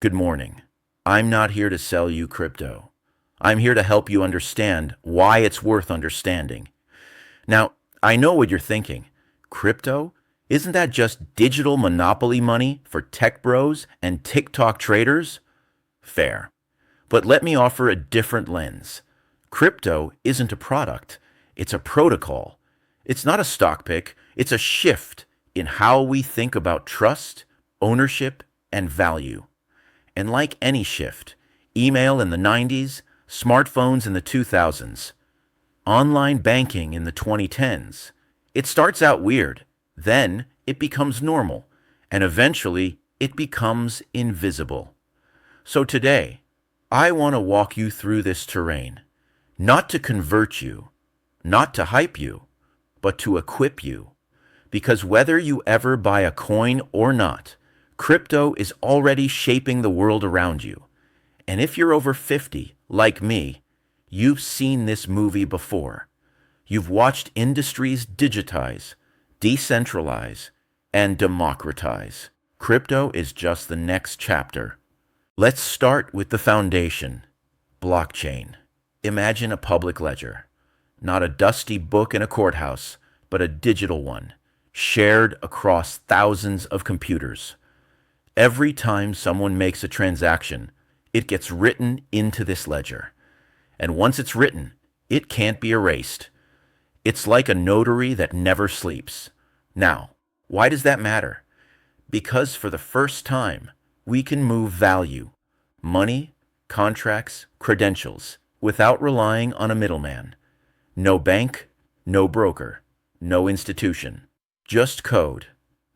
Good morning. I'm not here to sell you crypto. I'm here to help you understand why it's worth understanding. Now, I know what you're thinking. Crypto? Isn't that just digital monopoly money for tech bros and TikTok traders? Fair. But let me offer a different lens. Crypto isn't a product, it's a protocol. It's not a stock pick, it's a shift in how we think about trust, ownership, and value. And like any shift, email in the 90s, smartphones in the 2000s, online banking in the 2010s, it starts out weird, then it becomes normal, and eventually it becomes invisible. So today, I want to walk you through this terrain, not to convert you, not to hype you, but to equip you. Because whether you ever buy a coin or not, crypto is already shaping the world around you. And if you're over 50, like me, you've seen this movie before. You've watched industries digitize, decentralize, and democratize. Crypto is just the next chapter. Let's start with the foundation, blockchain. Imagine a public ledger, not a dusty book in a courthouse, but a digital one, shared across thousands of computers. Every time someone makes a transaction, it gets written into this ledger. And once it's written, it can't be erased. It's like a notary that never sleeps. Now, why does that matter? Because for the first time, we can move value, money, contracts, credentials, without relying on a middleman. No bank, no broker, no institution. Just code.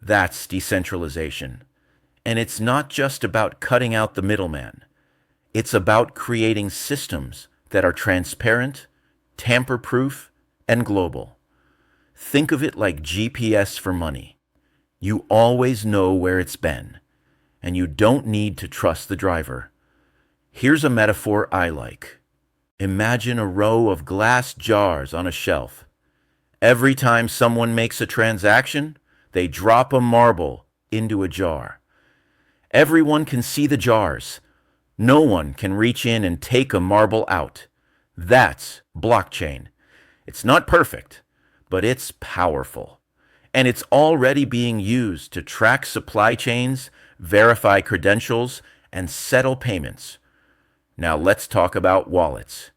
That's decentralization. And it's not just about cutting out the middleman. It's about creating systems that are transparent, tamper-proof, and global. Think of it like GPS for money. You always know where it's been, and you don't need to trust the driver. Here's a metaphor I like. Imagine a row of glass jars on a shelf. Every time someone makes a transaction, they drop a marble into a jar. Everyone can see the jars. No one can reach in and take a marble out. That's blockchain. It's not perfect, but it's powerful. And it's already being used to track supply chains, verify credentials, and settle payments. Now let's talk about wallets.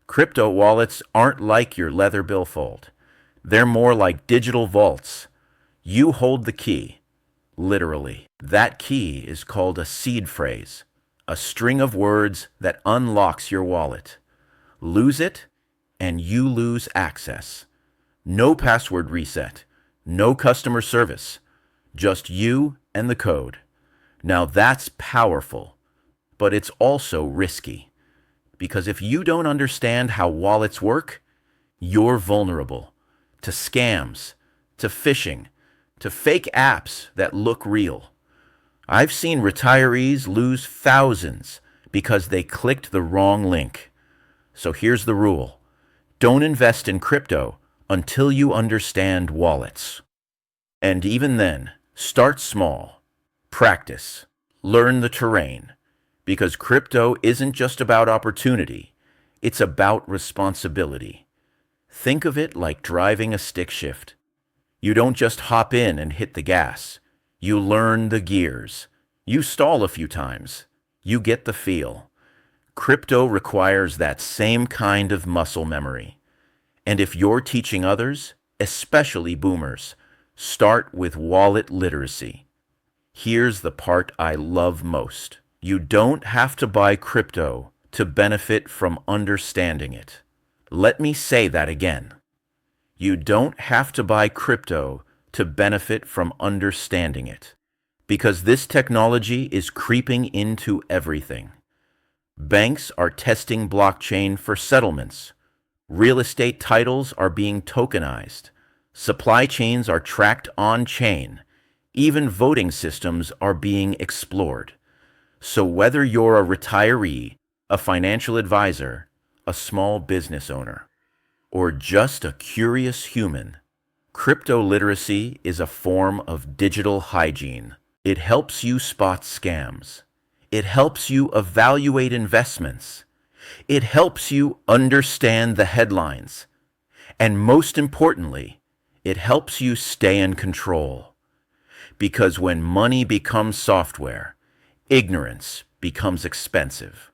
Crypto wallets aren't like your leather billfold. They're more like digital vaults. You hold the key. Literally. That key is called a seed phrase, a string of words that unlocks your wallet. Lose it, and you lose access. No password reset, no customer service, just you and the code. Now that's powerful, but it's also risky. Because if you don't understand how wallets work, you're vulnerable to scams, to phishing, to fake apps that look real. I've seen retirees lose thousands because they clicked the wrong link. So here's the rule. Don't invest in crypto until you understand wallets. And even then, start small. Practice. Learn the terrain. Because crypto isn't just about opportunity. It's about responsibility. Think of it like driving a stick shift. You don't just hop in and hit the gas. You learn the gears. You stall a few times. You get the feel. Crypto requires that same kind of muscle memory. And if you're teaching others, especially boomers, start with wallet literacy. Here's the part I love most. You don't have to buy crypto to benefit from understanding it. Let me say that again. You don't have to buy crypto to benefit from understanding it, because this technology is creeping into everything. Banks are testing blockchain for settlements. Real estate titles are being tokenized. Supply chains are tracked on-chain. Even voting systems are being explored. So whether you're a retiree, a financial advisor, a small business owner, or just a curious human, crypto literacy is a form of digital hygiene. It helps you spot scams. It helps you evaluate investments. It helps you understand the headlines. And most importantly, it helps you stay in control. Because when money becomes software, ignorance becomes expensive.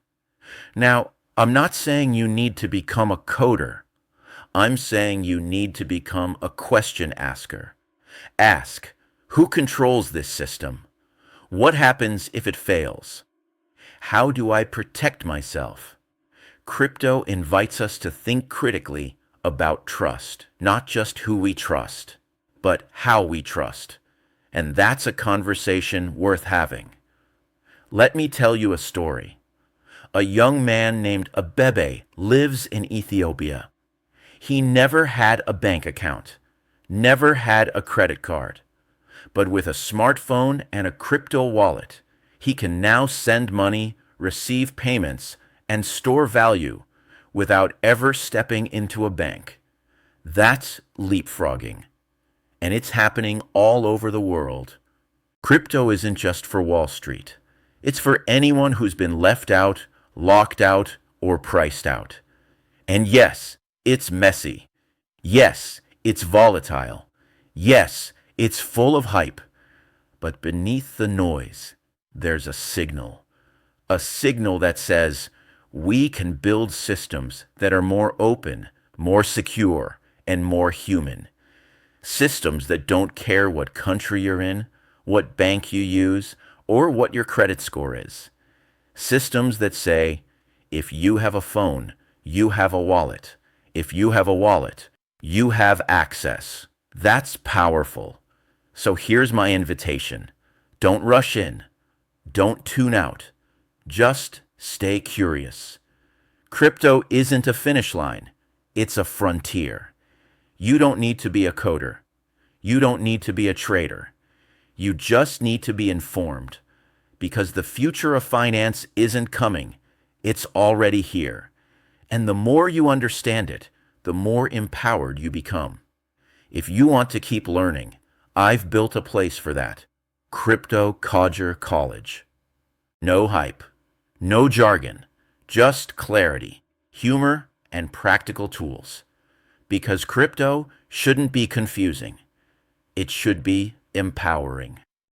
Now, I'm not saying you need to become a coder. I'm saying you need to become a question asker. Ask, who controls this system? What happens if it fails? How do I protect myself? Crypto invites us to think critically about trust, not just who we trust, but how we trust. And that's a conversation worth having. Let me tell you a story. A young man named Abebe lives in Ethiopia. He never had a bank account, never had a credit card. But with a smartphone and a crypto wallet, he can now send money, receive payments, and store value without ever stepping into a bank. That's leapfrogging. And it's happening all over the world. Crypto isn't just for Wall Street. It's for anyone who's been left out, locked out, or priced out. And yes, it's messy. Yes, it's volatile. Yes, it's full of hype. But beneath the noise, there's a signal. A signal that says, we can build systems that are more open, more secure, and more human. Systems that don't care what country you're in, what bank you use, or what your credit score is. Systems that say, if you have a phone, you have a wallet. If you have a wallet, you have access. That's powerful. So here's my invitation. Don't rush in. Don't tune out. Just stay curious. Crypto isn't a finish line. It's a frontier. You don't need to be a coder. You don't need to be a trader. You just need to be informed. Because the future of finance isn't coming. It's already here. And the more you understand it, the more empowered you become. If you want to keep learning, I've built a place for that. Crypto Codger College. No hype. No jargon. Just clarity, humor, and practical tools. Because crypto shouldn't be confusing. It should be empowering.